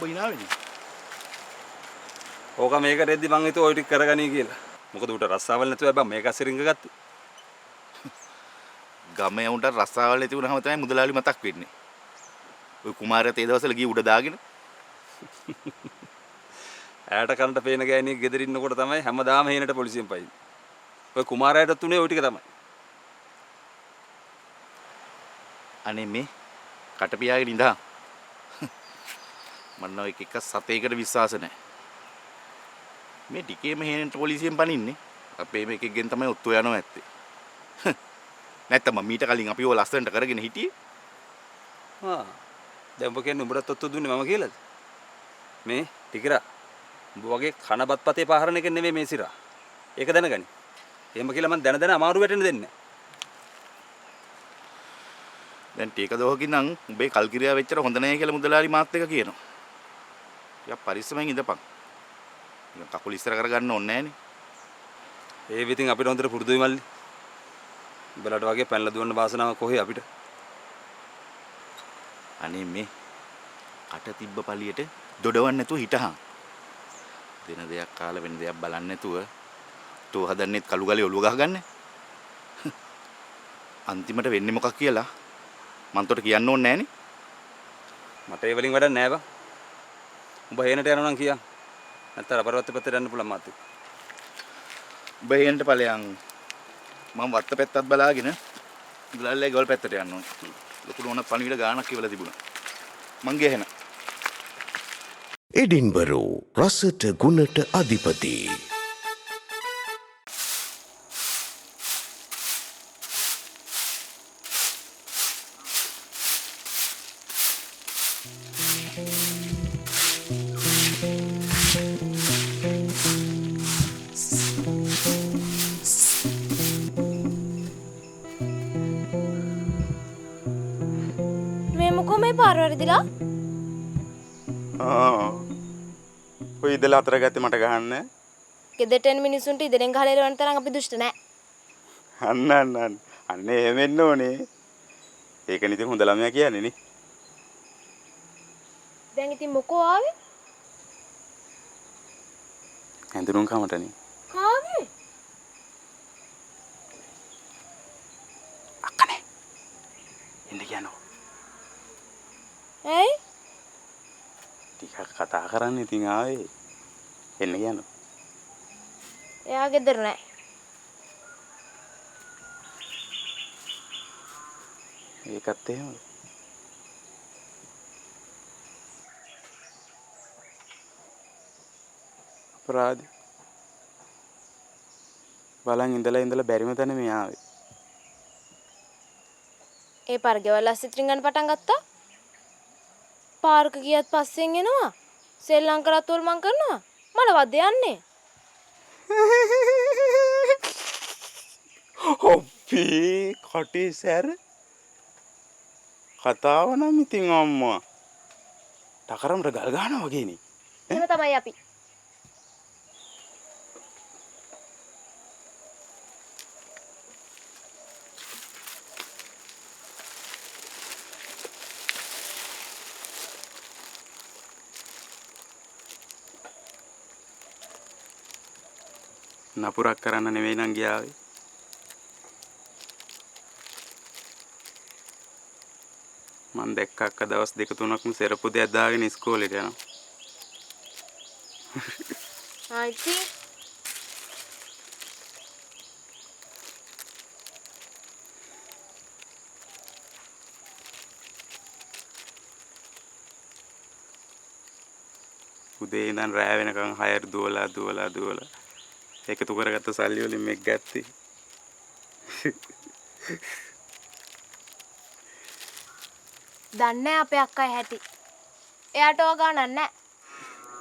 උඹ hina වෙන්නේ. ඕක මේක රෙද්දි මං හිතුවා ඔය ටික කරගනී කියලා. මොකද උට රස්සාවල් නැතුව හැබැයි මේක සිරිංග ගත්තේ. ගමේ උන්ට රස්සාවල් නැති වුණාම තමයි මුදලාලි මතක් වෙන්නේ. ඔය කුමාරයා තේ දවස්වල ගියේ උඩ දාගෙන. ඈට කනට පේන ගෑණියෙක් ගෙදර ඉන්නකොට තමයි හැමදාම හේනට පොලිසියෙන් පයින්නේ. ඔය කුමාරයාටත් උනේ ওই ටික තමයි. අනේ මේ කට පියාගෙන ඉඳා. මන්න ඔය එක සතේකට විශ්වාස නැහැ. මේ ටිකේම හේනට පොලිසියෙන් පනින්නේ. අපේ මේකෙන් තමයි ඔත්තු යනවා ඇත්තේ. නැත්තම් මීට කලින් අපි ඔය ලස්සනට කරගෙන හිටියේ. දැන් ඔබ කියන්නේ උඹටත් ඔත්තු දුන්නේ මම කියලාද? මේ ටිකරා උඹ වගේ කනබත් පතේ පාහරන එක නෙමෙයි මේ සිරා. ඒක දැනගනි. එහෙම කියලා මම දැන අමාරු වැටෙන්න දෙන්නේ නැහැ. දැන් ටික දවහකින් නම් උඹේ කල්කිරියා වෙච්චර හොඳ නැහැ කියලා මුදලාලි මාත් එක කියනවා. ටිකක් පරිස්සමෙන් ඉඳපන්. නිකන් කකුල ඉස්සර කරගන්න ඕනේ නැහනේ. ඒ විදිහින් අපිට හොඳට පුරුදුයි මල්ලි. උඹලට වගේ පැනලා දුවන්න වාසනාවක් කොහේ අපිට? අනේ මේ කට තිබ්බ පළියට දොඩවන්න නැතුව හිටහන්. දින දෙයක් කාලා වෙන දෙයක් බලන්න නැතුව තෝ හදන්නෙත් කළු ගලේ ඔලුව ගහගන්න. අන්තිමට වෙන්නේ මොකක් කියලා මන් තොට කියන්න ඕනේ නැහනේ. මට ඒ වලින් වැඩක් නෑ බං. උඹ හේනට යනවා නම් කියන්න. නැත්නම් රබරවත් පැත්තට යන්න පුළුවන් මාත් එක්ක. උඹ හේනට ඵලයන් මම වත්ත පැත්තත් බලාගෙන මුදලාලිගේ ගවල් පැත්තට යන්න ඕනේ. ලොකු නෝනක් පණිවිඩ ගානක් කියලා තිබුණා. මං ගියා එහෙනම්. එඩින්බරෝ රසට ගුණට අධිපති. පාරවැරදිලා ඔය ඉදලා අතර ගත්තේ මට ගහන්න. ගෙදරට එන මිනිස්සුන්ට ඉදෙන් ගහලා එලවන්න තරම් අපි දුෂ්ට නෑ. අන්න එහෙම වෙන්න ඕනේ. ඒකනේ ඉතින් හොඳ ළමයා කියන්නේ නේ. දැන් ඉතින් මොකෝ ආවේ? හැඳුනුම් කමටනේ. කාගේ? අක්කනේ. එන්න කියනවා. ඇයි? ටිකක් කතා කරන්න ඉතින් ආවේ. එන්න කියනවා. එයා ගෙදර නෑ. ඒකත් එහෙමද? අපරාධ. බලන් ඉඳලා බැරිම තැන මේ ආවේ. ඒ පර්ගෙවල් අස්සිට රින්ගන්න පටන් ගත්තා. පාර්ක ගියත් පස්සෙන් එනවා. සෙල්ලම් කරත් උල්මන් කරනවා. මොනවද යන්නේ? හොප්පි කටේ සැර කතාව නම් ඉතින් අම්මා ටකරම්ට ගල් ගන්නවා වගේනේ. එහෙම තමයි අපි. නපුරක් කරන්න නෙවෙයි නම් ගියාවේ. මං දැක්ක අක්ක දවස් 2-3ක්ම සෙරපු දෙයක් දාගෙන ඉස්කෝලේට යනවා. ආයිති උදේ ඉඳන් රෑ වෙනකන් හයර් දුවලා එකතු කරගත්ත සල්ලි වලින් මෙක් ගත්තේ. දන්නේ අපේ අක්කයි හැටි. එයාට ඕක ගන්නෑ නෑ.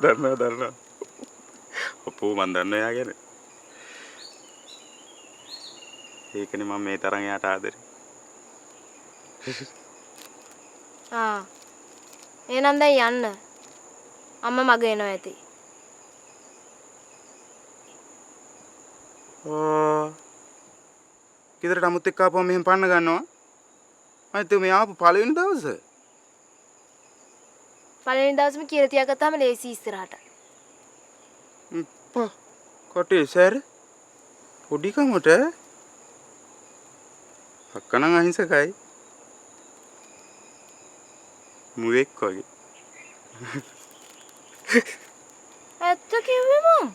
දන්නවා. අපෝ මන් දන්නවා එයා ගැන. ඒකනේ මම මේ තරම් එයාට ආදරේ. එහෙනම් දැන් යන්න. අම්මා මග එනවා ඇති. ගෙදරට අමුත් එක්ක ආපුවම මෙහෙම පන්න ගන්නවා. අනිත් මේ ආපු පළවෙනි දවසේ පළවෙනි දවසේම කියලා තියාගත්තාම ලේසි ඉස්සරහට. පා කටේ සෑර පොඩිකමට අක්කනම් අහිංසකයි මුවෙක් වගේ. ඇත්ත කිව්වේ මං.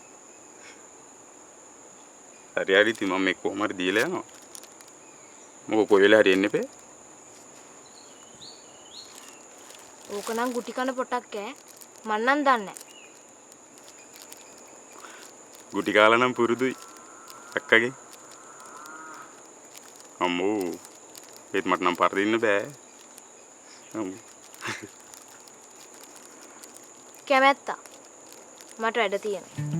හරි හරි ඉතින් මම මේ කොහොම හරි දීලා යනවා. මොකෝ කොයි වෙලාව හරි එන්න එපේ. ඕක නම් ගුටි කන පොටක් ඈ. මන් නම් දන්නේ නැහැ. ගුටි කාලා නම් පුරුදුයි අක්කගේ. අම්මෝ ඒත් මට නම් පරදින්න බෑ. අම්මෝ කැමැත්තා. මට වැඩ තියෙනවා.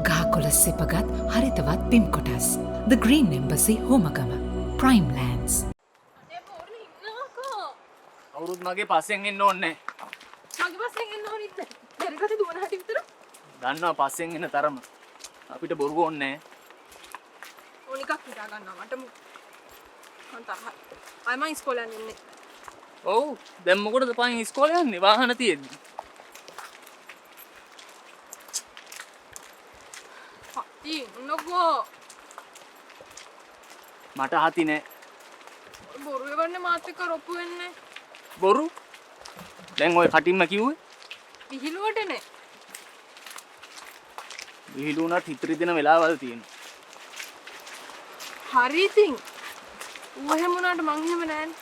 ගහකොළ සෙපගත් හරිතවත් පිම් කොටස්. The Green Embassy Homagama. Prime Lands. අවුරුත් මගේ පස්සෙන් එන්න ඕනේ මගේ පස්සෙන් එන්න ඕනෙත් නැහැ. දෙරකට දුවන හැටි විතර. දන්නවා පස්සෙන් එන තරම අපිට බොරු ඕනේ ඕන එකක් හිතා ගන්නවා මට මං තරහයි. අය මං ඉස්කෝලේ යන්නේ. ඔව් දැන් මොකටද පයින් ඉස්කෝලේ යන්නේ වාහන තියෙද්දි හති නෝකෝ මට හති නෑ බොරු එවන්නේ මාත් එක්ක රොප්පු වෙන්නේ. බොරු දැන් ඔය කටින්ම කිව්වේ විහිළුවටනේ. විහිළුණත් හිතරි දෙන වෙලාවල් තියෙනවා හරි ඉතින්. ඌ එහෙම වුණාට මං එහෙම නෑනේ.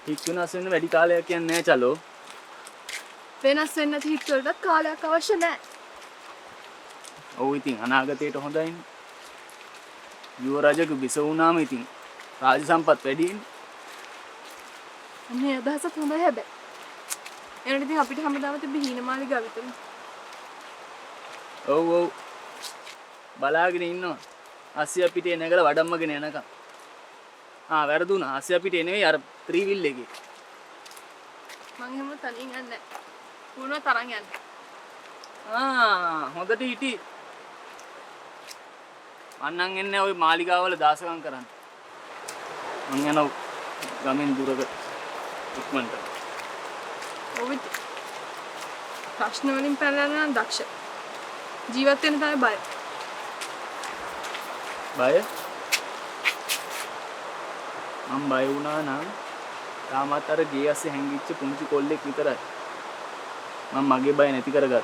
හිත වෙනස් වෙන්න වැඩි කාලයක් යන්නේ නෑ චලෝ වෙනස් වෙන්න නැති හිත් වලටත් කාලයක් අවශ්‍ය නෑ. ඔව් ඉතින් අනාගතයට හොඳයිනේ යුව රජක බිස වුණාම ඉතින් රාජ සම්පත් වැඩියිනේ අනේ අදහසත් හොඳයි හැබැයි. එනට ඉතින් අපිට හැමදාම තිබ්බ හීනමාලිගාව විතරයි. ඔව් ඔව් බලාගෙන ඉන්නවා ආසියා පිටේ නැගලා වඩම්මගෙන යනකම් වැරදුනා ආසියා පිටේ නෙවෙයි අර ත්‍රිවිල් එකේ මං එහෙම තනියෙන් යන්නේ නෑ. ඌනෝ තරන් යන්නේ. හොඳට හිටි අන්නන් එන්නේ ওই මාලිගාවල දාසකම් කරන්න මං යනවා ගමෙන් දුරක ඉක්මනට ඔව් ඉතින්. ප්‍රශ්න වලින් පැනලා නම් දක්ෂ. ජීවත් වෙන්න තමයි බය. බය මම බය වුණා නම් තාමත් අර ගේ ඇස්සේ හැංගිච්ච පුංචි කොල්ලෙක් විතරයි මම මගේ බය නැති කරගත්තා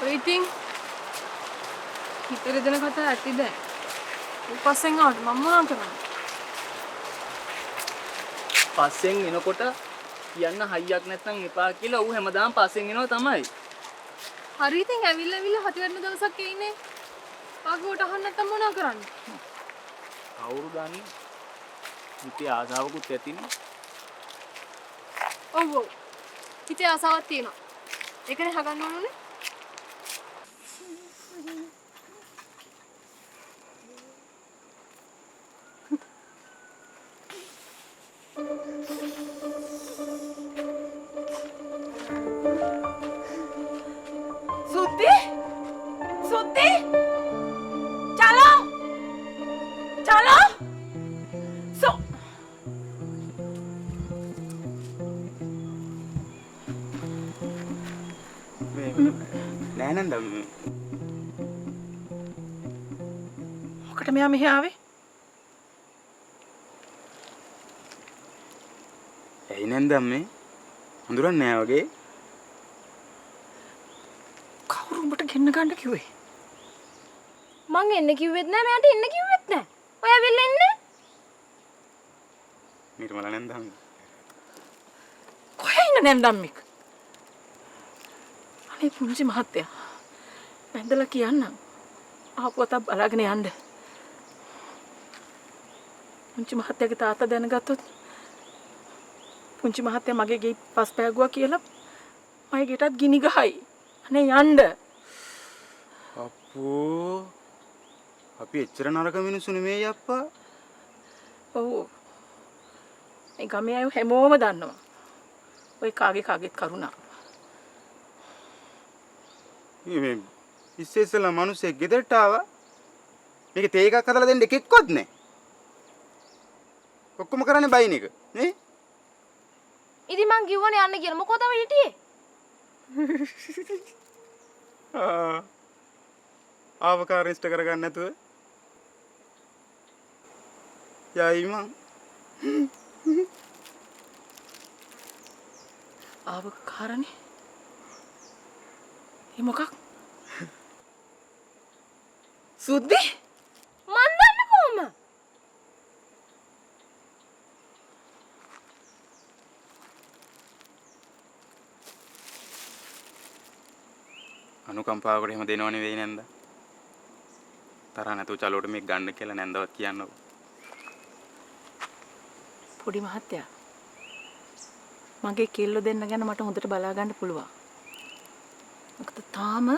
ඔය ඉතින් හිතේ දෙන කතා ඇති දැන්. උපස්සෙන් ආවට මම මොනවා කරන්නේ? පස්සෙන් එනකොට කියන්න හයියක් නැත්නම් එපා කියලා ඌ හැමදාම පස්සෙන් එනවා තමයි හරි ඉතින් ඇවිල්ලා හති වෙන දවසක් එන්නේ. ආගුවට අහන්න නැත්තම් මොනවා කරන්නේ? කවුරු දන්නේ හිතේ ආසාවකුත් ඇතිනේ ඔව් ඔව්. හිතේ ආසාවක් තියෙනවා. ඒකනේ හගන්න ඕනේ. සුද්දි සුද්දි චලෝ චලෝ නෑ නන්ද මොකට මෙයා මෙහෙ ආවේ? ඇයි නැන්ද අම්මේ? හඳුරන්නේ නැහැ වගේ. කවුරු උඹට ගෙන්න ගන්න කිව්වේ? මං එන්න කිව්වෙත් නෑ මෙයාට එන්න කිව්වෙත් නෑ. ඔය ඇවිල්ලා ඉන්නේ. නිර්මල නැන්ද අම්මේ. කොහේ ඉන්න නැන්දම්මික්? අනේ පුංචි මහත්තයා. වැඳලා කියන්නම්. ආපුවත බලාගෙන යන්න. පුංචි මහත්තයාගේ තාත්තා දැනගත්තොත් පුංචි මහත්තයා මගේ ගේ පස් පෑගුවා කියලා මගේ ගෙටත් ගිනි ගහයි. අනේ යන්න. අප්පෝ. අපි එච්චර නරක මිනිස්සු නෙමෙයි අප්පා. ඔව්. මේ ගමේ අය හැමෝම දන්නවා. ඔය කාගේත් කරුණා. මේ ඉස්සෙල්ලා මිනිස්සෙක් ගෙදරට ආවා. මේක තේ එකක් හදලා දෙන්න එකෙක්වත් නැහැ. ඔක්කොම කරන්නේ බයින් එක නේ? ඉතින් මං කිව්වනේ යන්න කියලා. මොකෝ තමයි හිටියේ? ආවකාර ඉෂ්ට කරගන්න නැතුව යයි මං. ආවකාරනේ. ඒ මොකක්? සුද්දි? මන් දන්නේ කොහොම? අනුකම්පාවකට එහෙම දෙනව නෙවෙයි නැන්ද. තරහ නැතුව චලෝට මේක ගන්න කියලා නැන්දවත් කියන්නකො. පොඩි මහත්තයා. මගේ කෙල්ල දෙන්න ගැන මට හොඳට බලා ගන්න පුළුවන්. මොකද තාම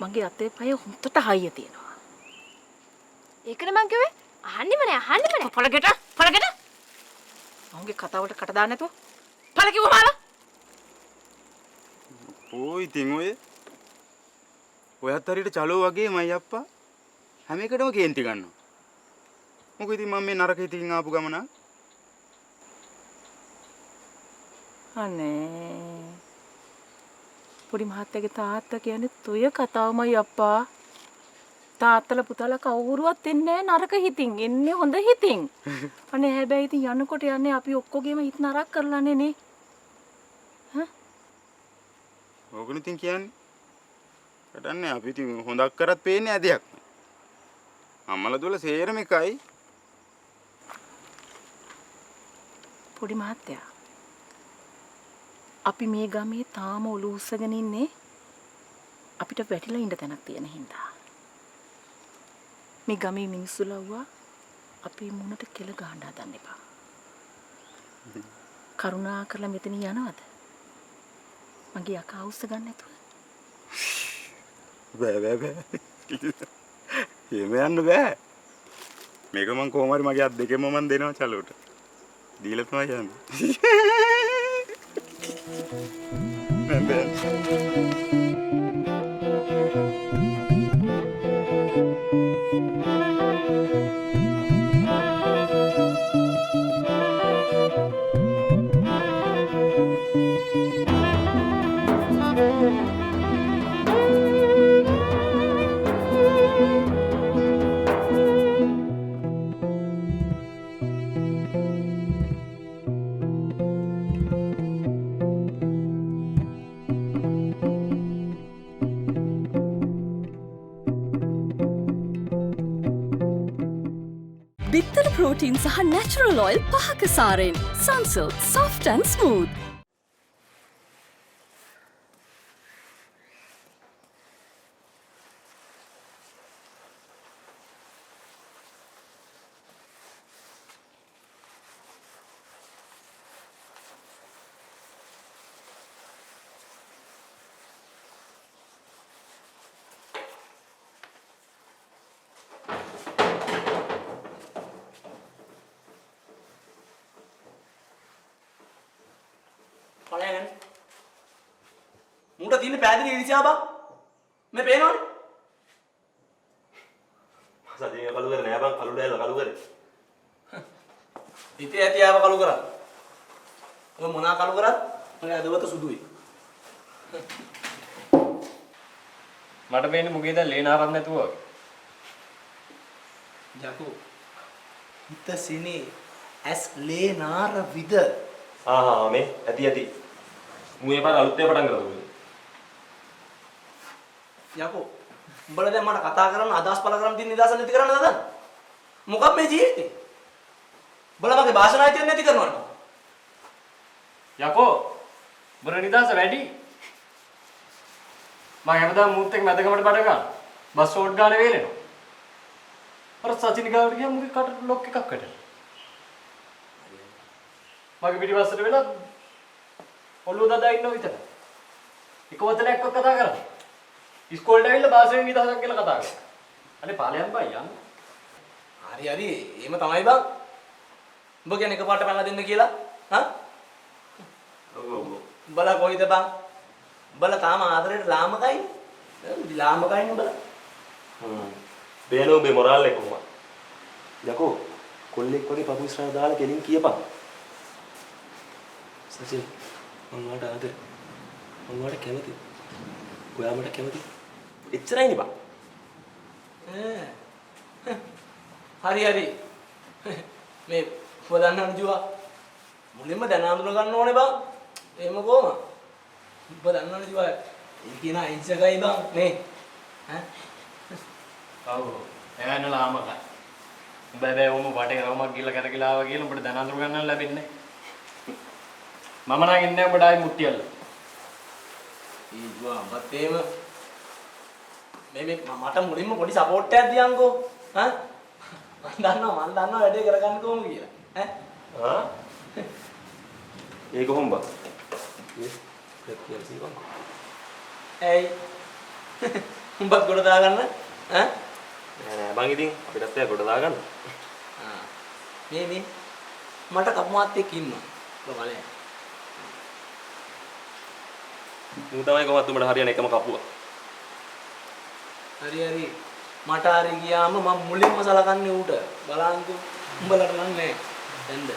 මගේ අතේ පය හොඳට හයිය තියෙනවා. ඒකනේ මං කිව්වේ අහන්නෙම නෑ. පළගෙට. මගේ කතාවට කට දාන්න නැතුව. පළ කිව්වම ආලා. ඕයි ඉතින් ඔයත් හරියට චලෝ වගේමයි අප්පා. හැම එකටම කේන්ති ගන්නවා. මොකද ඉතින් මම මේ නරක හිතින් ආපු ගමන. අනේ. පොඩි මහත්තයාගේ තාත්තා කියන්නේ toy කතාවමයි අප්පා. තාත්තලා පුතාලා කවුරුවත් එන්නේ නැහැ නරක හිතින්. එන්නේ හොඳ හිතින්. අනේ හැබැයි ඉතින් යනකොට යන්නේ අපි ඔක්කොගේම හිත නරක කරලානේ නේ. ඕකනේ ඉතින් කියන්නේ. කඩන්නේ අපි ඉතින් හොඳක් කරත් පේන්නේ ඇදයක්. අම්මලා දුවලා සේරම එකයි. පොඩි මහත්තයා. අපි මේ ගමේ තාම ඔලු උස්සගෙන ඉන්නේ අපිට වැටිලා ඉන්න තැනක් තියෙන හින්දා. මේ ගමේ මිනිස්සු ලව්වා අපි මුණට කෙල ගහන්න හදන්න එපා. කරුණා කරලා මෙතන යනවද? මගේ අකා උස්ස ගන්න නැතුව. බෑ. එහෙම යන්න බෑ. මේක මං කොහොම හරි මගේ අත් දෙකෙන්ම මං දෙනවා චලෝට. දීලා තමයි යන්නේ. බිත්තර ප්‍රෝටීන් සහ නැචරල් ඔයිල් 5ක සාරයෙන් Sunsilk soft and smooth. මුට තියෙන පැහැදිලි ඉරිසියා බං මේ පේනවනේ සදින කලු කරේ නෑ බං කලු ඩෑලා කලු කරේ ඉතින් ඇති ආව කලු කරා ඔය මොනා කලු කරත් ඔය අදවත සුදුයි මට පේන්නේ මුගේ දැන් ලේනාරක් නැතුව වගේ. යකෝ හිත සිනේ ඇස් ලේ නාර විද මේ ඇති මු ඒ පාර අලුත් ඒවා පටන් ගන්නවා යකෝ උඹලා දැන් මට කතා කරන්න අදහස් පළ කරන් තියෙන නිදාස නැති කරන්න නේද මොකක් මේ ජීවිතේ උඹලා මගේ භාෂණ ආයතන නැති කරනවද යකෝ බර නිදාස වැඩි මම හැමදාම මුත් එක්ක මැදකමට බඩ ගන්න බස් ෂෝට් ගානේ වේලෙනවා අර සචින් ගාවට ගියා මුගේ කට ලොක් එකක් වැටෙනවා මගේ පිටිපස්සට වෙලා ඔළුව දදා ඉන්නවා විතර එක වචනයක් කතා කරන්නේ ඉස්කෝලේට ඇවිල්ලා භාෂාවෙන් නිදහසක් කියලා කතා කරා අනේ පාලයන් බයි යන්න හරි එහෙම තමයි බං උඹ කියන්නේ එකපාරට පැනලා දෙන්න කියලා හා ඔව් උඹලා කොයිද බං උඹලා තාම ආදරේට ලාමකයිනේ උඹලා බේනෝ බේ මොරාල් එක කොහොමද යකෝ කොල්ලෙක් වගේ පපු ඉස්සරහ දාලා කෙලින් කියපන් සචින් මම වාට ආදරේ මම වාට කැමතියි ඔයා මට කැමතියි එච්චරයිනේ බං හරි මේ උඹ ජුවා මුලින්ම දැන හඳුන ගන්න ඕනේ බං එහෙම කොහොම උඹ දන්නවනේ ජුවා ඒ කියන අයින්සකයි බං නේ ඔව් එයාන ලාමකයි උඹ හැබැයි ඔම වටේ රවුමක් ගිහලා කරකිලා ආවා කියලා උඹට දැන හඳුන ගන්න ලැබෙන්නේ මම නම් ඉන්නේ උඹට ආයි මුට්ටියල්ල ඒ ජුවා උඹත් එහෙම මේ මට මුලින්ම පොඩි සපෝට් එකක් දියන්කෝ මම දන්නවා වැඩේ කරගන්න කොහොමද කියලා ඒක කොහොමද ඇයි උඹත් ගොඩ දාගන්න නෑ බං ඉතින් අපිටත් එයා ගොඩ දාගන්න මේ මට කපුමාත් එක්ක ඉන්නවා බලන්න මූ තමයි කොහොමද උඹට හරියන එකම කපුවා හරි මට හරි ගියාම මම මුලින්ම සලකන්නේ ඌට බලන්කෝ උඹලට නම් නෑ දැන්ද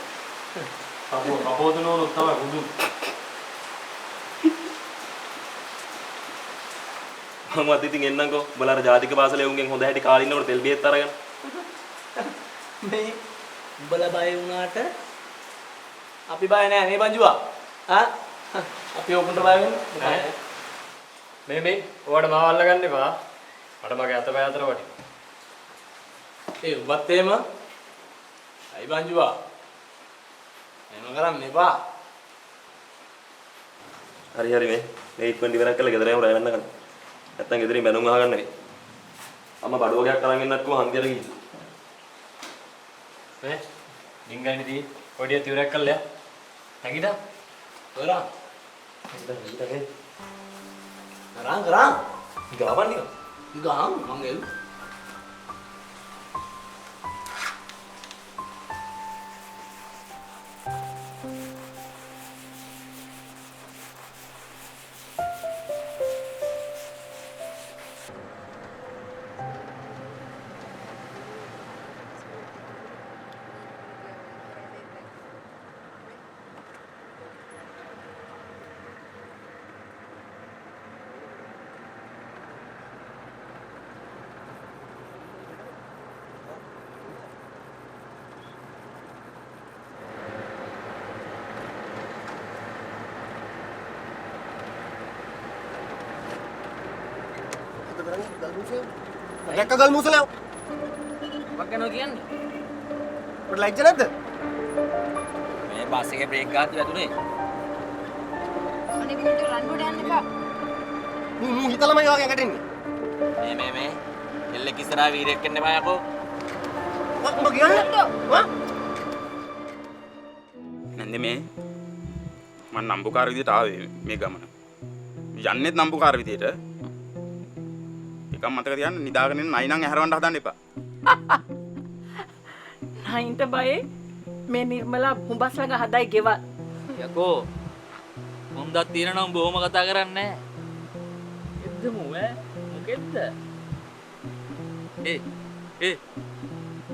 කපෝදනෝන තමයි බුදු මමත් ඉතින් එන්නම්කෝ උඹලා අර ජාතික පාසලේ උන්ගෙන් හොඳ හැටි කාලේ ඉන්නකොට තෙල් බියෙත් අරගෙන මේ උඹලා බය වුණාට අපි බය නෑ නේ බංජුවා අපි ඔකුන්ට බය වෙන්නේ මේ ඔයාලට මාව අල්ල ගන්න එපා මට මගේ අත පය අතර වටි ඒ උඹත් එහෙම අයි බංජුවා එහෙම කරන්න එපා හරි මේ ඉක්මනට ඉවරක් කරලා ගෙදර යමු රැ වෙන්න ගන්න නැත්තම් ගෙදරින් බැනුම් අහගන්න වෙයි අම්මා බඩ වගේක් අරන් එන්නත් කොහොම හන්දියට ගිහින් මේ ඩිංගයිනේ දී කොඩිය ඉවරක් කරලා නැගිටා කරා කරා ගාවන් නිකන් ගාම් මං එල් දැක්ක ගල් මුසලව මොකක් කරනවද කියන්නේ ඔබට ලැජ්ජ නැද්ද මේ බස් එකේ බ්‍රේක් ගාති වැදුනේ අනේ විදිහට රන්ඩුවට යන්න එපා මූ හිතලමයි වගේ ගැටෙන්නේ මේ එල්ලෙක් ඉස්සරහා වීරයෙක් එන්න එපා යකෝ ඔබ කියන්නේ නැන්දේ මේ මම නම්බුකාර විදියට ආවේ මේ ගමන යන්නෙත් නම්බුකාර විදියට එකක් මතක තියාගන්න නිදාගෙන ඉන්න නයි නම් ඇහැරවන්න හදන්න එපා නයින්ට බයේ මේ නිර්මලා හුඹස්ලා ගහදයි ගෙවල් යකෝ හොඳක් තියෙනවා උඹ ඔහොම කතා කරන්නේ එද්දමු මොකෙද්ද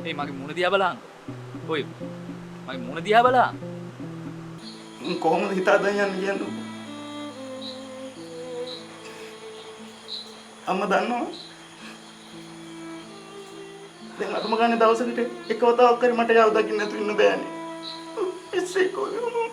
මගේ මුණ දිහා බලන්න ඔය මගේ මුණ දිහා බලන්න කොහොමද හිතාගෙන යන්නේ කියන්නේ අම්මා දන්නව දැන් අදම ගන්න දවසකට එක වතාවක් කරි මට යාව දකින්න නැතු ඉන්න බෑනේ. පිස්සෙක් වගේ.